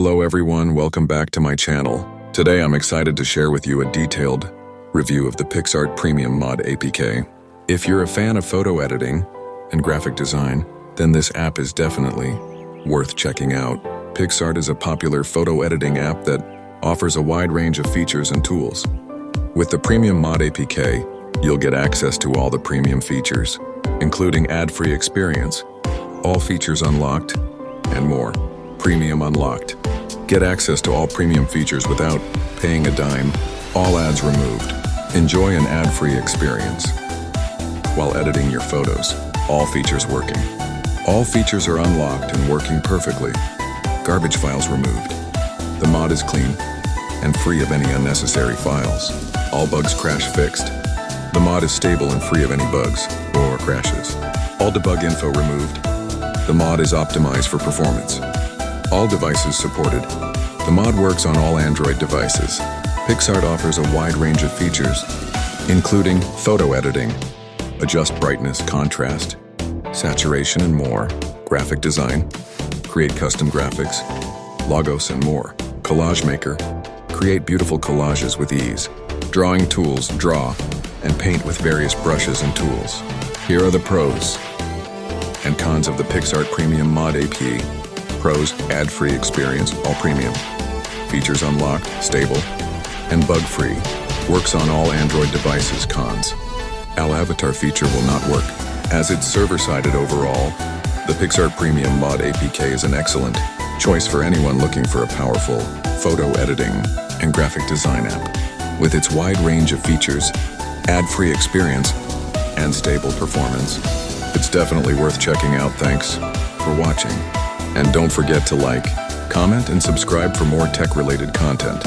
Hello everyone, welcome back to my channel. Today I'm excited to share with you a detailed review of the PicsArt Premium Mod APK. If you're a fan of photo editing and graphic design, then this app is definitely worth checking out. PicsArt is a popular photo editing app that offers a wide range of features and tools. With the Premium Mod APK, you'll get access to all the premium features, including ad-free experience, all features unlocked, and more. Premium Unlocked. Get access to all premium features without paying a dime, all ads removed. Enjoy an ad-free experience while editing your photos, all features working. All features are unlocked and working perfectly. Garbage files removed. The mod is clean and free of any unnecessary files. All bugs crash fixed. The mod is stable and free of any bugs or crashes. All debug info removed. The mod is optimized for performance. All devices supported. The mod works on all Android devices. PicsArt offers a wide range of features, including photo editing, adjust brightness, contrast, saturation, and more, graphic design, create custom graphics, logos, and more, collage maker, create beautiful collages with ease, drawing tools, draw, and paint with various brushes and tools. Here are the pros and cons of the PicsArt Premium Mod APK. Pros: ad-free experience, all premium. Features unlocked, stable, and bug-free. Works on all Android devices. Cons: Al avatar feature will not work. As it's server-sided overall, the PicsArt Premium Mod APK is an excellent choice for anyone looking for a powerful photo editing and graphic design app. With its wide range of features, ad-free experience, and stable performance, it's definitely worth checking out. Thanks for watching. And don't forget to like, comment, and subscribe for more tech-related content.